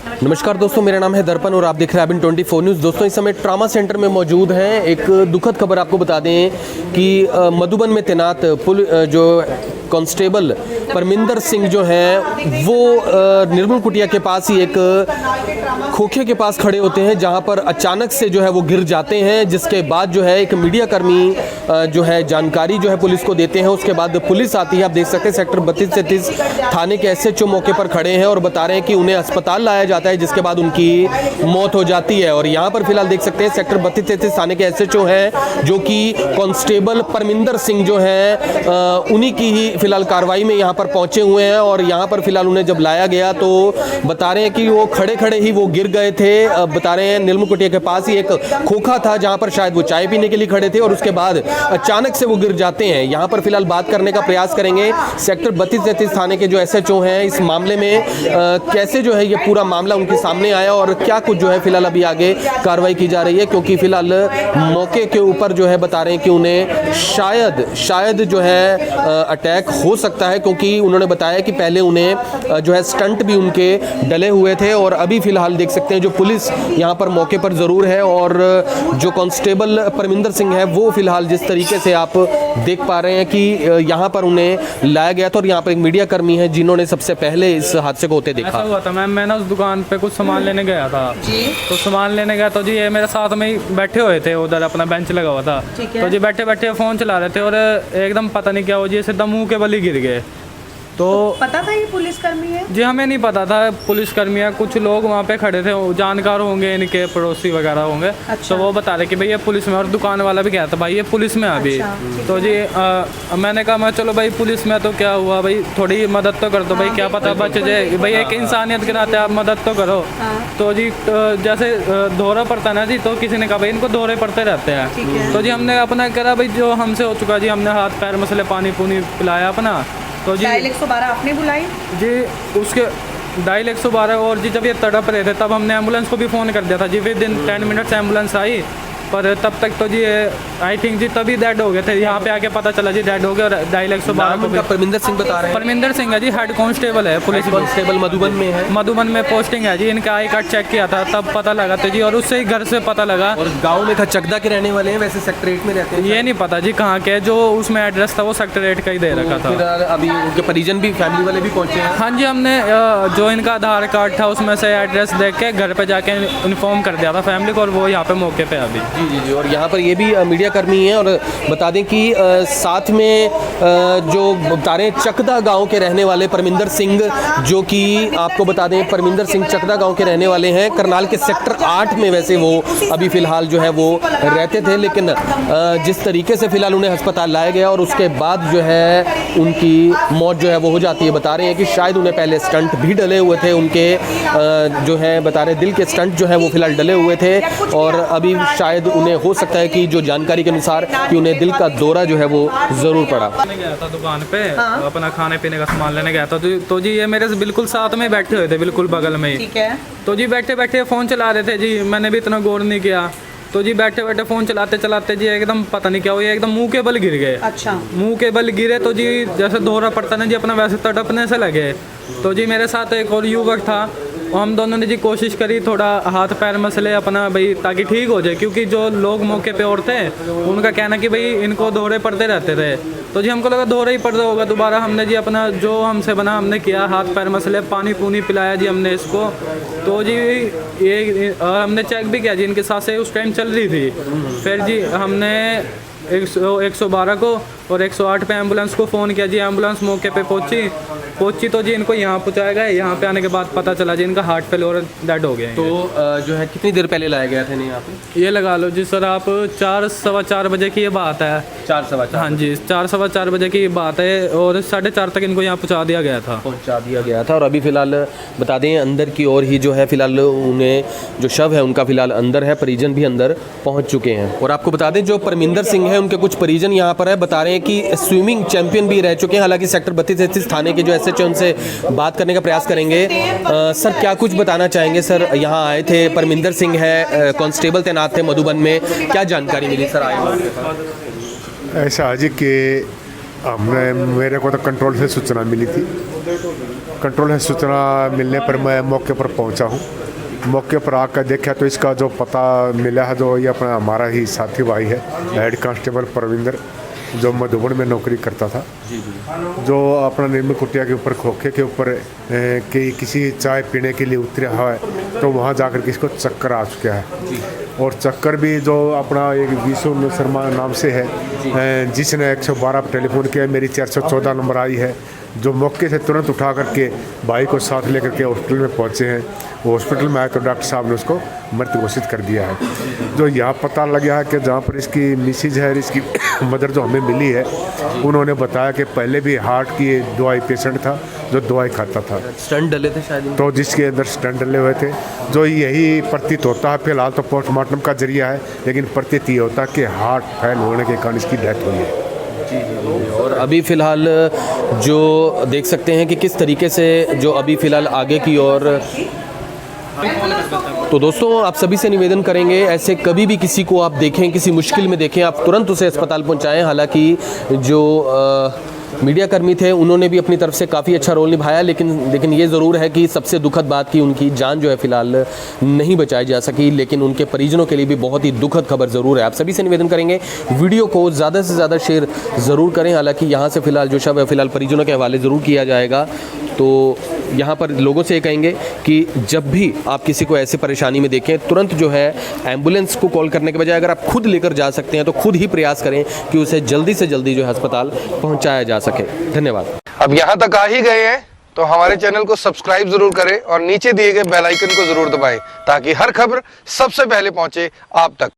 नमस्कार दोस्तों, मेरा नाम है दर्पण और आप देख रहे हैं Abin24 न्यूज़। दोस्तों, इस समय ट्रामा सेंटर में मौजूद हैं। एक दुखद खबर आपको बता दें कि मधुबन में तैनात जो कांस्टेबल परमिंदर सिंह जो हैं वो निर्मल कुटिया के पास ही एक खोखे के पास खड़े होते हैं, जहां पर अचानक से जो है वो गिर जाते हैं। जिसके बाद जो है एक मीडिया कर्मी जो है जानकारी जो है पुलिस को देते हैं। उसके बाद पुलिस आती है। आप देख सकते हैं सेक्टर 32-33 थाने के SHO मौके पर खड़े हैं और बता रहे हैं कि उन्हें अस्पताल लाया जाता है, जिसके बाद उनकी मौत हो जाती है। और यहाँ पर फिलहाल देख सकते हैं सेक्टर 32-33 थाने के SHO हैं, जो कि कांस्टेबल परमिंदर सिंह जो है उन्हीं की ही फिलहाल कार्रवाई में यहाँ पर पहुंचे हुए हैं। और यहाँ पर फिलहाल उन्हें जब लाया गया तो बता रहे हैं कि वो खड़े खड़े ही वो गिर गए थे। बता रहे हैं निर्मल कुटिया के पास ही एक खोखा था, जहाँ पर शायद वो चाय पीने के लिए खड़े थे और उसके बाद अचानक से वो गिर जाते हैं। यहाँ पर फिलहाल बात करने का प्रयास करेंगे सेक्टर 32-33 थाने के जो SHO हैं इस मामले में कैसे जो है ये पूरा मामला उनके सामने आया और क्या कुछ जो है फिलहाल अभी आगे कार्रवाई की जा रही है। क्योंकि फिलहाल मौके के ऊपर जो है बता रहे हैं कि उन्हें शायद जो है अटैक हो सकता है, क्योंकि उन्होंने बताया कि पहले उन्हें जो है स्टंट भी उनके डले हुए थे। और अभी फिलहाल देख सकते हैं जो पुलिस यहाँ पर मौके पर ज़रूर है और जो कांस्टेबल परमिंदर सिंह है वो फिलहाल जिस तरीके से आप देख पा रहे हैं कि यहाँ पर उन्हें लाया गया था। और यहाँ पर एक मीडिया कर्मी है जिन्होंने सबसे पहले इस हादसे को होते देखा। ऐसा हुआ था मैम, मैं ना उस दुकान पे कुछ सामान लेने गया था जी। तो सामान लेने गया तो जी ये मेरे साथ में ही बैठे हुए थे, उधर अपना बेंच लगा हुआ था। तो जी बैठे बैठे फ़ोन चला रहे थे और एकदम पता नहीं क्या हो जी सीधा मुँह के बल ही गिर गए। तो पता था ये पुलिसकर्मी है? जी हमें नहीं पता था पुलिसकर्मी है। कुछ लोग वहाँ पे खड़े थे, जानकार होंगे, इनके पड़ोसी वगैरह होंगे। अच्छा। तो वो बता रहे कि भाई ये पुलिस में, और दुकान वाला भी कहता भाई ये पुलिस में है अभी। अच्छा। तो जी मैंने कहा मैं चलो भाई पुलिस में तो क्या हुआ भाई, थोड़ी मदद तो कर दो भाई, क्या पता बच जाए भाई, एक इंसानियत के नाते आप मदद तो करो। तो जी जैसे दौरा पड़ता ना जी, तो किसी ने कहा भाई इनको दौरे पड़ते रहते हैं। तो जी हमने अपना करा भाई जो हमसे हो चुका जी, हमने हाथ पैर मसले पानी पुनी पिलाया अपना। तो जी डायल 112 आपने बुलाई जी, उसके डायल 112 और जी जब ये तड़प रहे थे तब हमने एम्बुलेंस को भी फ़ोन कर दिया था जी। विद इन 10 मिनट्स एम्बुलेंस आई, पर तब तक तो जी आई थिंक जी तभी डेड हो गए थे। यहाँ पे आके पता चला जी डेड हो गए। और डायल 112 को भी परमिंदर सिंह बता रहे हैं। परमिंदर सिंह है जी, हेड कांस्टेबल है, पुलिस कांस्टेबल मधुबन में है। मधुबन में पोस्टिंग है जी। इनका आई कार्ड चेक किया था तब पता लगा था जी, और उससे ही घर से पता लगा। और गांव में चकदा के रहने वाले हैं, वैसे सेक्टर 8 में रहते हैं। ये नहीं पता जी कहाँ के, जो उसमें एड्रेस था वो सेक्टर 8 का ही दे रखा था। फिर अभी उनके परिजन भी, फैमिली वाले भी पहुंचे हैं। हाँ जी, हमने जो इनका आधार कार्ड था उसमें से एड्रेस देख के घर पे जाके इन्फॉर्म कर दिया था फैमिली को, और वो यहाँ पे मौके पे अभी। जी जी जी। और यहाँ पर ये भी मीडिया कर्मी हैं और बता दें कि साथ में जो बता रहे हैं चकदा गांव के रहने वाले परमिंदर सिंह, जो कि आपको बता दें परमिंदर सिंह चकदा गांव के रहने वाले हैं। करनाल के सेक्टर 8 में वैसे वो अभी फ़िलहाल जो है वो रहते थे, लेकिन जिस तरीके से फ़िलहाल उन्हें अस्पताल लाया गया और उसके बाद जो है उनकी मौत जो है वो हो जाती है। बता रहे हैं कि शायद उन्हें पहले स्टंट भी डले हुए थे, उनके जो है बता रहे दिल के स्टंट जो है वो फ़िलहाल डले हुए थे। और अभी शायद उन्हें हो सकता है कि जो जानकारी के अनुसार कि उन्हें दिल का दौरा जो है वो ज़रूर पड़ा। मैं गया था दुकान पे अपना खाने पीने का सामान लेने गया था। तो जी ये मेरे से बिल्कुल साथ में बैठे हुए थे, बिल्कुल बगल में ही। ठीक है। तो जी बैठे बैठे फ़ोन चला रहे थे जी, मैंने भी इतना गौर नहीं किया। तो जी बैठे बैठे फ़ोन चलाते चलाते जी एकदम पता नहीं क्या हुआ, एकदम मुंह के बल गिर गए। अच्छा। मुंह के बल गिरे तो जी जैसे दौरा पड़ता ना जी अपना, वैसे तड़पने से लगे। तो जी मेरे साथ एक और युवक था, हम दोनों ने जी कोशिश करी थोड़ा हाथ पैर मसले अपना भाई ताकि ठीक हो जाए, क्योंकि जो लोग मौके पे और थे उनका कहना कि भाई इनको दौरे पड़ते रहते थे। तो जी हमको लगा दौरा ही पड़ता होगा दोबारा। हमने जी अपना जो हमसे बना हमने किया, हाथ पैर मसले, पानी पूनी पिलाया जी हमने इसको। तो जी ये हमने चेक भी किया जी, इनकी सांसें उस टाइम चल रही थी। फिर जी हमने 112 को और 108 पे एम्बुलेंस को फ़ोन किया जी। एम्बुलेंस मौके पे पहुंची तो जी इनको यहाँ पहुँचाया गया। यहाँ पे आने के बाद पता चला जी इनका हार्ट फेल डेड हो गए। तो जो है कितनी देर पहले लाया गया था नहीं यहाँ पे? ये लगा लो जी सर आप 4 सवा 4 बजे की ये बात है। 4 सवा 4? हाँ जी 4 सवा 4 बजे की बात है, और 4:30 तक इनको यहाँ पहुँचा दिया गया था। पहुँचा दिया गया था। और अभी फ़िलहाल बता दें अंदर की ओर ही जो है फ़िलहाल उन्हें जो शव है उनका फ़िलहाल अंदर है, परिजन भी अंदर पहुँच चुके हैं। और आपको बता दें जो परमिंदर सिंह है उनके कुछ परिजन यहाँ पर है, बता रहे हैं कि स्विमिंग चैंपियन भी रह चुके हैं। हालांकि सेक्टर 32-33 थाने के जो SHO उनसे बात करने का प्रयास करेंगे। सर क्या कुछ बताना चाहेंगे? सर यहाँ आए थे, परमिंदर सिंह है, कांस्टेबल तैनात थे मधुबन में, क्या जानकारी मिली सर आए? ऐसा आज कि हमने मेरे को तो कंट्रोल से सूचना मिली थी। कंट्रोल से सूचना मिलने पर मैं मौके पर पहुंचा हूं। मौके पर आकर देखा तो इसका जो पता मिला है, जो ये अपना हमारा ही साथी भाई है, हेड कांस्टेबल परविंदर, जो मधुबन में नौकरी करता था, जो अपना निर्मल कुटिया के ऊपर खोखे के ऊपर कि किसी चाय पीने के लिए उतरा है, तो वहाँ जाकर के इसको चक्कर आ चुका है। और चक्कर भी जो अपना एक विशु शर्मा नाम से है, जिसने 112 पर टेलीफोन किया, मेरी 414 नंबर आई है, जो मौके से तुरंत उठा करके भाई को साथ लेकर के हॉस्पिटल में पहुँचे हैं। हॉस्पिटल में आए तो डॉक्टर साहब ने उसको मृत घोषित कर दिया है। जो यहाँ पता लगा है कि जहाँ पर इसकी मिसिज है, इसकी मदर जो हमें मिली है, उन्होंने बताया कि पहले भी हार्ट की दवाई पेशेंट था, जो दवाई खाता था, स्टंट डले थे शायद, तो जिसके अंदर स्टंट डले हुए थे। जो यही प्रतीत होता है, फिलहाल तो पोस्टमार्टम का जरिया है, लेकिन प्रतीत ये होता है कि हार्ट फेल होने के कारण इसकी डेथ हुई है। और अभी फ़िलहाल जो देख सकते हैं कि किस तरीके से जो अभी फ़िलहाल आगे की ओर। तो दोस्तों, आप सभी से निवेदन करेंगे, ऐसे कभी भी किसी को आप देखें, किसी मुश्किल में देखें, आप तुरंत उसे अस्पताल पहुंचाएं। हालांकि जो मीडिया कर्मी थे उन्होंने भी अपनी तरफ से काफ़ी अच्छा रोल निभाया, लेकिन ये ज़रूर है कि सबसे दुखद बात कि उनकी जान जो है फ़िलहाल नहीं बचाई जा सकी, लेकिन उनके परिजनों के लिए भी बहुत ही दुखद खबर ज़रूर है। आप सभी से निवेदन करेंगे, वीडियो को ज़्यादा से ज़्यादा शेयर ज़रूर करें। हालांकि यहाँ से फ़िलहाल जो शव है फ़िलहाल परिजनों के हवाले ज़रूर किया जाएगा। तो यहाँ पर लोगों से कहेंगे कि जब भी आप किसी को ऐसे परेशानी में देखें, तुरंत जो है एम्बुलेंस को कॉल करने के बजाय अगर आप खुद लेकर जा सकते हैं तो खुद ही प्रयास करें कि उसे जल्दी से जल्दी जो है अस्पताल पहुँचाया जा सके। धन्यवाद। अब यहाँ तक आ ही गए हैं तो हमारे चैनल को सब्सक्राइब जरूर करें और नीचे दिए गए बेल आइकन को जरूर दबाएं, ताकि हर खबर सबसे पहले पहुंचे आप तक।